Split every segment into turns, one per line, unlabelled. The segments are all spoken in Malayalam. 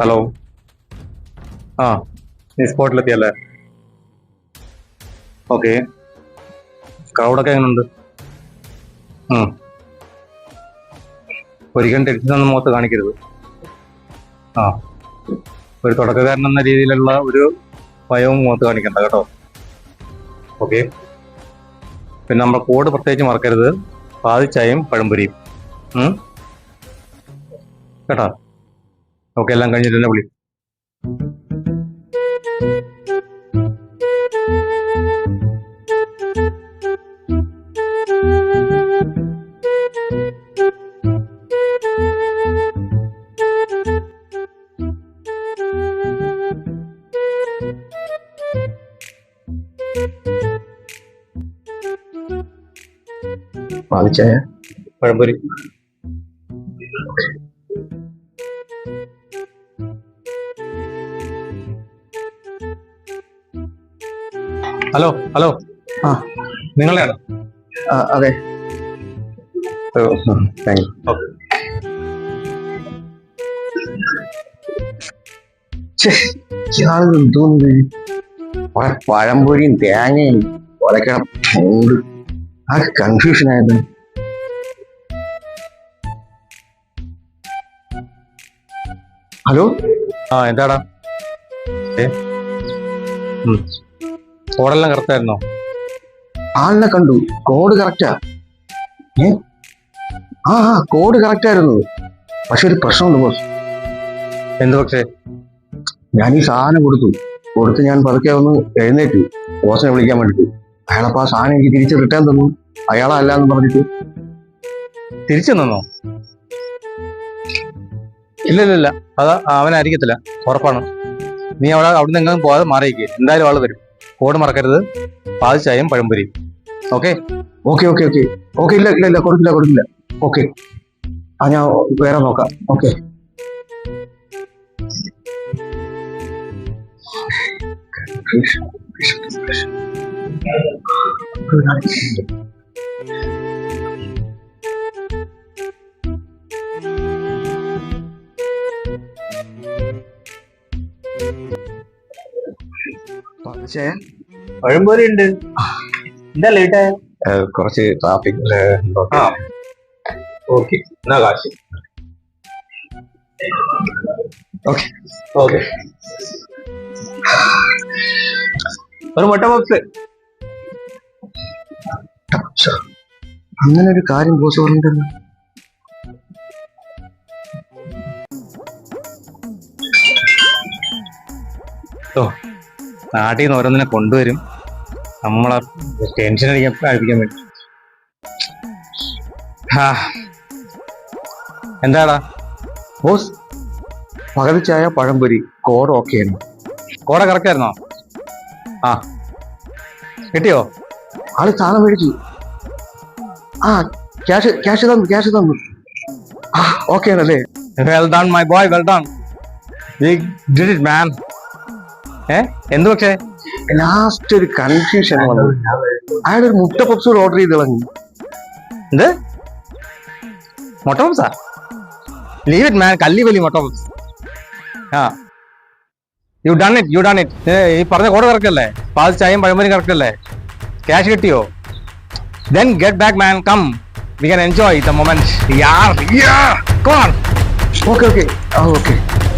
ഹലോ. ആ, നീ സ്പോട്ടിലെത്തിയല്ലേ? ഓക്കെ. ക്രൗഡൊക്കെ എങ്ങനെയുണ്ട്? ഒരിക്കലും ടെൻഷനൊന്നും മുഖത്ത് കാണിക്കരുത്. ആ, ഒരു തുടക്കക്കാരൻ എന്ന രീതിയിലുള്ള ഒരു ഭയവും മുഖത്ത് കാണിക്കണ്ട കേട്ടോ. ഓക്കെ. പിന്നെ നമ്മുടെ കോഡ് പ്രത്യേകിച്ച് മറക്കരുത്. പാതിച്ചായും പഴംപൊരിയും. കേട്ടോ. ഓക്കെ, എല്ലാം കഴിഞ്ഞിട്ട് തന്നെ വിളി.
പാതിച്ചായ
പഴംപൊരി. Hello hello.
ആ,
നിങ്ങളെയാണോ?
അതെ.
Thank you.
ഇയാളെന്ന് തോന്നുന്നത് കുറെ പഴംപൊരിയും തേങ്ങയും ഒലക്കണം ഉണ്ട്. ആ കൺഫ്യൂഷൻ ആയത്. ഹലോ.
ആ, എന്താടാ? കോഡെല്ലാം കറക്റ്റ് ആയിരുന്നോ?
ആളിനെ കണ്ടു. Code correct. കോഡ് കറക്റ്റ് ആയിരുന്നു. പക്ഷെ ഒരു പ്രശ്നമുണ്ട് ബോസ്.
എന്ത് പക്ഷേ?
ഞാൻ ഈ സാധനം കൊടുത്ത് ഞാൻ പതുക്കെ ഒന്ന് എഴുന്നേറ്റു ബോസിനെ വിളിക്കാൻ വേണ്ടിട്ട്. അയാളപ്പോ ആ സാധനം എനിക്ക് തിരിച്ച് റിട്ടേൺ തന്നു. അയാളല്ല എന്ന് പറഞ്ഞിട്ട്.
തിരിച്ചു തന്നോ? ഇല്ല, അത് അവനായിരിക്കത്തില്ല, ഉറപ്പാണ്. നീ അവിടുന്ന് എങ്ങനെയും പോകാതെ മാറിയിക്കേ. എന്തായാലും ആള് വരും. കോഡ് മറക്കരുത്. പാതിച്ചായും പഴംപൊരിയും. ഓക്കെ.
ഇല്ല കൊടുക്കില്ല. ഓക്കെ, ഞാൻ വേറെ നോക്കാം. ഓക്കെ.
പഴംപൊരി ഉണ്ട്. എന്താ ലേറ്റ്?
കുറച്ച് ട്രാഫിക്.
ഓക്കെ, എന്നാ കാശ്. ഓക്കെ. ഒരു മുട്ട ബോക്സ്.
അങ്ങനെ ഒരു കാര്യം ബോസ് പറഞ്ഞിട്ടല്ലോ.
നാട്ടിൽ നിന്ന് ഓരോന്നിനെ കൊണ്ടുവരും, നമ്മളെ ടെൻഷൻ അടിക്കാൻ വേണ്ടി. എന്താടാ
ബോസ്? പകൽച്ചായ പഴംപൊരി കോഡ് ഓക്കെയാണ്.
കോട കറക്റ്റ് ആയിരുന്നോ? ആ, കിട്ടിയോ?
ആള് സാധനം മേടിച്ചു. ക്യാഷ് തന്നു. ഓക്കെ ആണല്ലേ?
Well done my boy, well done. We did it man. എന്ത് പക്ഷേ?
ലാസ്റ്റ് ഒരു കൺഫ്യൂഷൻ വന്നത്. അയാളൊരു മുട്ട പപ്സ് ഓർഡർ ചെയ്ത് കളഞ്ഞു.
എന്ത് മുട്ട പപ്സാ? Leave it man. കല്ലി വലി മുട്ട പപ്സ്. You done it. ഈ പറഞ്ഞ കോഡ് കറക്റ്റ് അല്ലേ? പാതിച്ചായും പഴംപൊരി കറക്റ്റ് അല്ലേ? ക്യാഷ് കിട്ടിയോ? Then get back man, come. We can enjoy the moment. Yeah. Come on.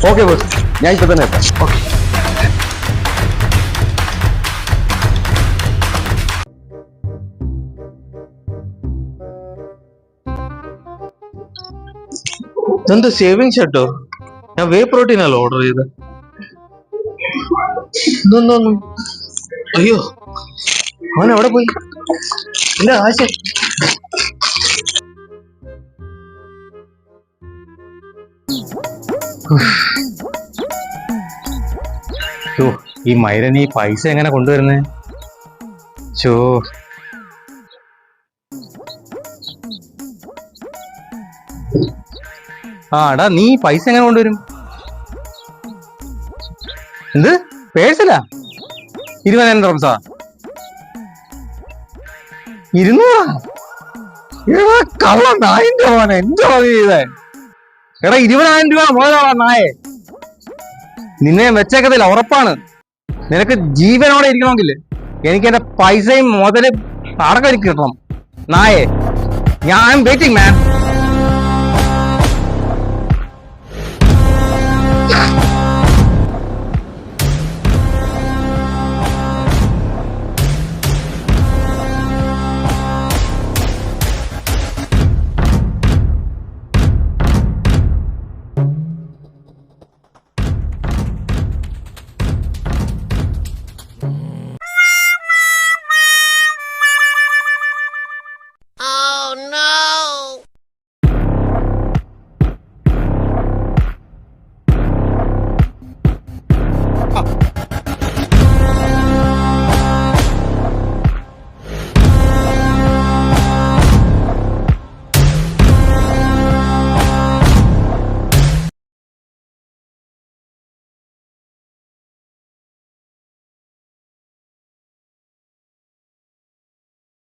Okay boss, ഞാൻ ഇപ്പൊ തന്നെ എത്താം. ഓക്കെ.
ഇതെന്താ സേവിങ് ഷർട്ടോ? ഞാൻ വേ പ്രോട്ടീൻ അല്ല ഓർഡർ ചെയ്ത്. ഇതൊന്നും അയ്യോ, അവൻ എവിടെ പോയി? എന്റെ ആശ.
ഈ മൈരൻ ഈ പൈസ എങ്ങനെ കൊണ്ടുവരുന്നേ? എടാ, നീ പൈസ എങ്ങനെ കൊണ്ടുവരും? എന്ത് പേഴ്സിലാ? 20,000 റംസാ? 200? കള്ള നായിന്റെ മോനെ, എന്റെ മതി ചെയ്തേ. എടാ 20,000 രൂപ മുതലാ നായേ. നിന്നെ വെച്ചേക്കത്തില്ല, ഉറപ്പാണ്. നിനക്ക് ജീവനോടെ ഇരിക്കണമെങ്കിൽ എനിക്ക് എന്റെ പൈസയും മുതല് അടക്കം എനിക്ക് കിട്ടണം. നായേ, ഞാൻ വെയിറ്റിംഗ് മാൻ.